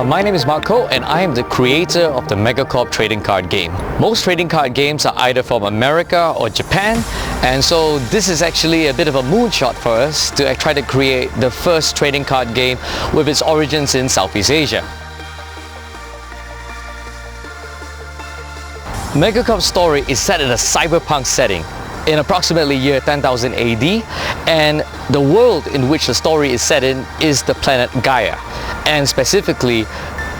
My name is Marco and I am the creator of the Megacorp trading card game. Most trading card games are either from America or Japan, and so this is actually a bit of a moonshot for us to try to create the first trading card game with its origins in Southeast Asia. Megacorp's story is set in a cyberpunk setting in approximately year 10,000 AD, and the world in which the story is set in is the planet Gaia. And specifically,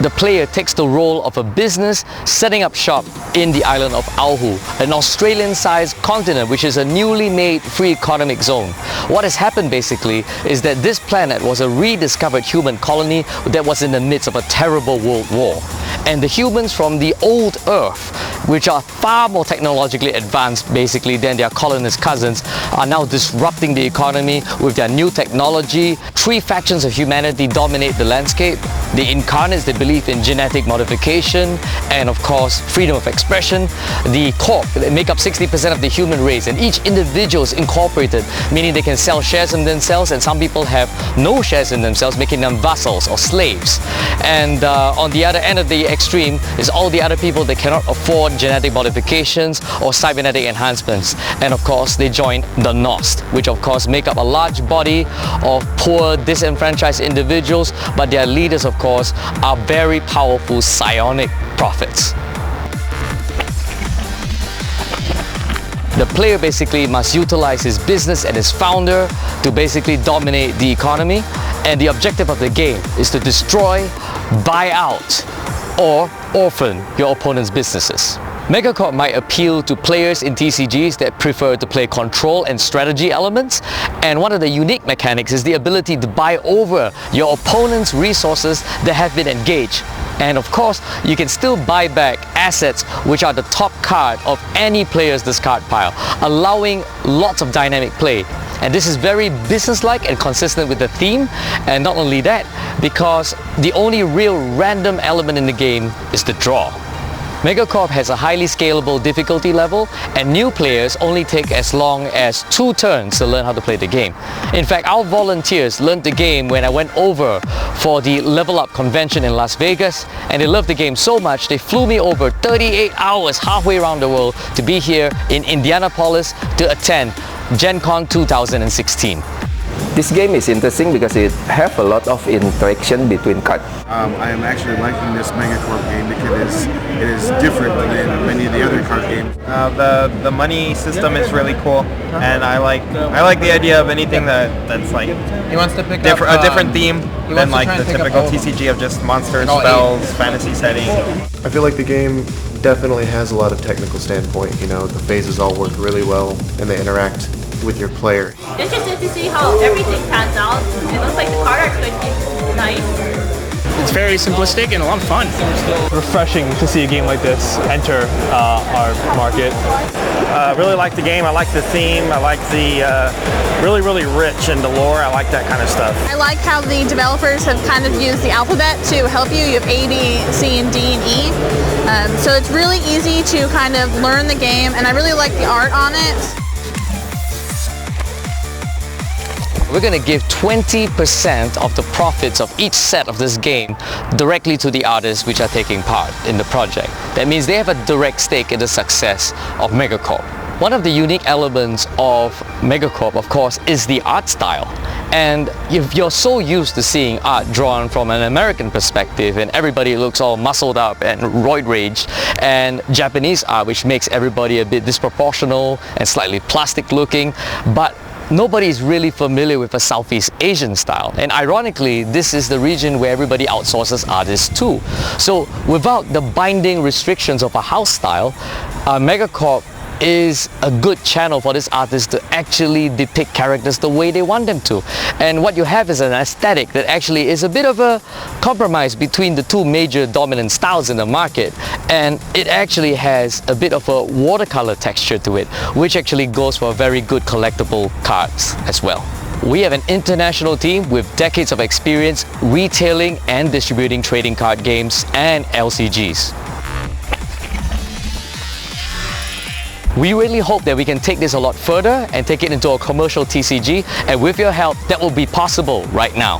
the player takes the role of a business setting up shop in the island of Auhu, an Australian-sized continent which is a newly made free economic zone. What has happened basically is that this planet was a rediscovered human colony that was in the midst of a terrible world war. And the humans from the old Earth, which are far more technologically advanced basically than their colonist cousins, are now disrupting the economy with their new technology. Three factions of humanity dominate the landscape. The incarnates, they believe in genetic modification and of course freedom of expression. The Corp, they make up 60% of the human race, and each individual is incorporated, meaning they can sell shares in themselves, and some people have no shares in themselves, making them vassals or slaves. And on the other end of the extreme is all the other people that cannot afford genetic modifications or cybernetic enhancements, and of course they join the Nost, which of course make up a large body of poor, disenfranchised individuals, but their leaders of course are very powerful psionic prophets. The player basically must utilize his business and his founder to basically dominate the economy, and the objective of the game is to destroy, buy out, or orphan your opponent's businesses. Megacorp might appeal to players in TCGs that prefer to play control and strategy elements, and one of the unique mechanics is the ability to buy over your opponent's resources that have been engaged. And of course, you can still buy back assets which are the top card of any player's discard pile, allowing lots of dynamic play. And this is very business-like and consistent with the theme, and not only that, because the only real random element in the game is the draw. Megacorp has a highly scalable difficulty level, and new players only take as long as 2 turns to learn how to play the game. In fact, our volunteers learned the game when I went over for the Level Up convention in Las Vegas, and they loved the game so much they flew me over 38 hours halfway around the world to be here in Indianapolis to attend Gen Con 2016. This game is interesting because it has a lot of interaction between cards. I am actually liking this Megacorp game because it is different than many of the other card games. The money system is really cool, and I like the idea of anything that's like he wants to pick a different theme than like the typical TCG of just monsters, spells, fantasy setting. I feel like the game definitely has a lot of technical standpoint. You know, the phases all work really well, and they interact with your player. Interested to see how everything pans out. It looks like the card art's going to be nice. It's very simplistic and a lot of fun. Refreshing to see a game like this enter our market. I really like the game. I like the theme. I like the really rich in the lore. I like that kind of stuff. I like how the developers have kind of used the alphabet to help you. You have A, B, C, and D, and E. So it's really easy to kind of learn the game, and I really like the art on it. We're going to give 20% of the profits of each set of this game directly to the artists which are taking part in the project. That means they have a direct stake in the success of Megacorp. One of the unique elements of Megacorp, of course, is the art style. And if you're so used to seeing art drawn from an American perspective and everybody looks all muscled up and roid raged, and Japanese art which makes everybody a bit disproportional and slightly plastic looking, but nobody is really familiar with a Southeast Asian style. And ironically, this is the region where everybody outsources artists to. So without the binding restrictions of a house style, Megacorp is a good channel for this artist to actually depict characters the way they want them to. And what you have is an aesthetic that actually is a bit of a compromise between the two major dominant styles in the market, and it actually has a bit of a watercolor texture to it, which actually goes for very good collectible cards as well. We have an international team with decades of experience retailing and distributing trading card games and LCGs. We really hope that we can take this a lot further and take it into a commercial TCG, and with your help, that will be possible right now.